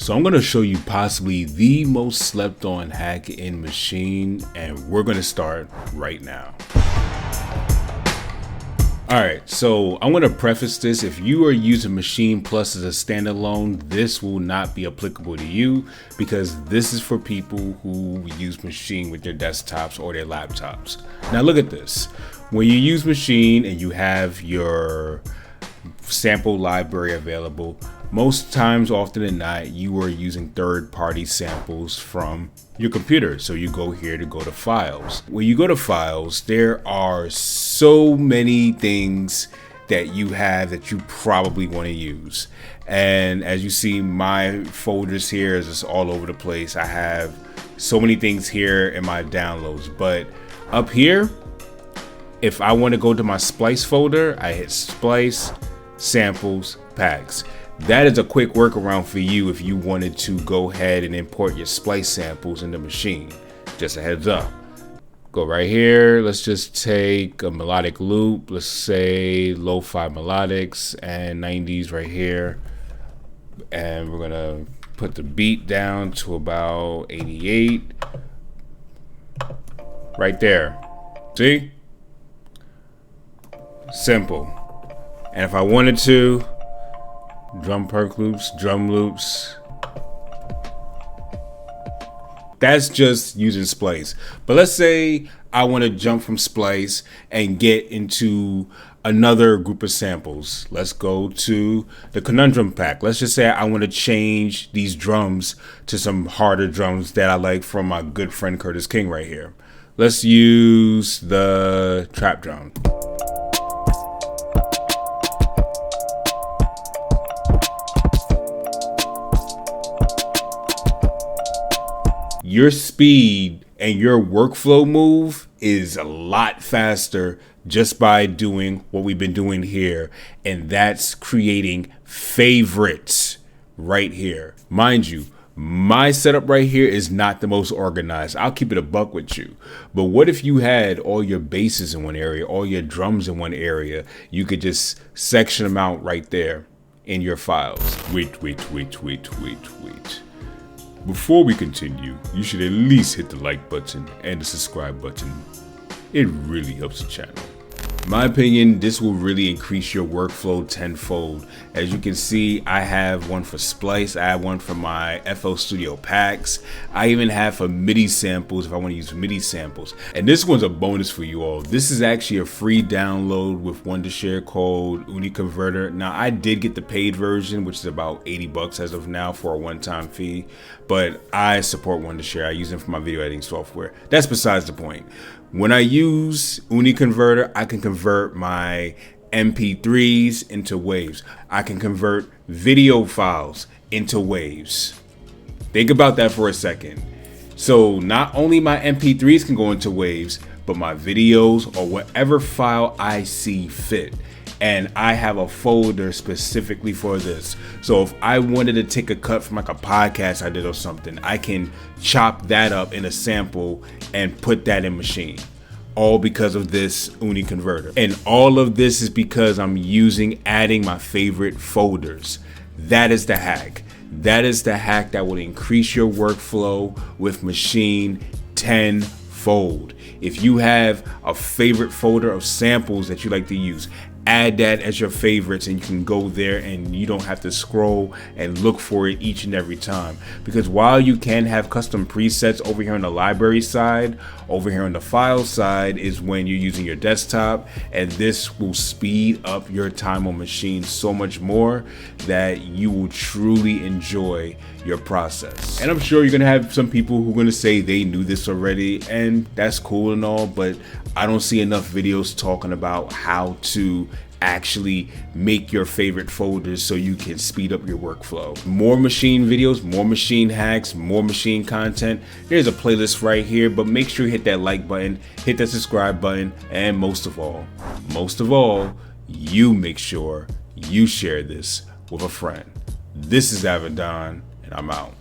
So I'm going to show you possibly the most slept on hack in Maschine, and we're going to start right now. Alright, so I'm going to preface this. If you are using Maschine Plus as a standalone, this will not be applicable to you because this is for people who use Maschine with their desktops or their laptops. Now look at this. When you use Maschine and you have your sample library available, most times, often than not, you are using third-party samples from your computer. So you go here to go to files. When you go to files, there are so many things that you have that you probably want to use. And as you see, my folders here is just all over the place. I have so many things here in my downloads, but up here, if I want to go to my splice folder, I hit splice, samples, packs. That is a quick workaround for you if you wanted to go ahead and import your splice samples into Maschine. Just a heads up. Go right here. Let's just take a melodic loop. Let's say lo-fi melodics and 90s right here. And we're gonna put the beat down to about 88. Right there. See? Simple. And if I wanted to, drum perc loops, drum loops. That's just using splice. But let's say I want to jump from splice and get into another group of samples. Let's go to the conundrum pack. Let's just say I want to change these drums to some harder drums that I like from my good friend Curtis King right here. Let's use the trap drum. Your speed and your workflow move is a lot faster just by doing what we've been doing here, and that's creating favorites right here. Mind you, my setup right here is not the most organized. I'll keep it a buck with you. But what if you had all your basses in one area, all your drums in one area? You could just section them out right there in your files. Wait. Before we continue, you should at least hit the like button and the subscribe button. It really helps the channel. In my opinion, this will really increase your workflow tenfold. As you can see, I have one for splice. I have one for my FL Studio packs. I even have for MIDI samples if I want to use MIDI samples. And this one's a bonus for you all. This is actually a free download with Wondershare called UniConverter. Now, I did get the paid version, which is about 80 bucks as of now for a one-time fee. But I support Wondershare. I use them for my video editing software. That's besides the point. When I use UniConverter, I can convert my MP3s into waves. I can convert video files into waves. Think about that for a second. So not only my MP3s can go into waves, but my videos or whatever file I see fit. And I have a folder specifically for this. So if I wanted to take a cut from like a podcast I did or something, I can chop that up in a sample and put that in Maschine. All because of this UniConverter. And all of this is because I'm adding my favorite folders. That is the hack. That is the hack that will increase your workflow with Maschine tenfold. If you have a favorite folder of samples that you like to use, add that as your favorites and you can go there and you don't have to scroll and look for it each and every time. Because while you can have custom presets over here on the library side, over here on the file side is when you're using your desktop, and this will speed up your time on Maschine so much more that you will truly enjoy your process. And I'm sure you're gonna have some people who are gonna say they knew this already, and that's cool and all, but I don't see enough videos talking about how to actually make your favorite folders so you can speed up your workflow. More Maschine videos, more Maschine hacks, more Maschine content. There's a playlist right here, but make sure you hit that like button, hit that subscribe button, and most of all, you make sure you share this with a friend. This is Avidan, and I'm out.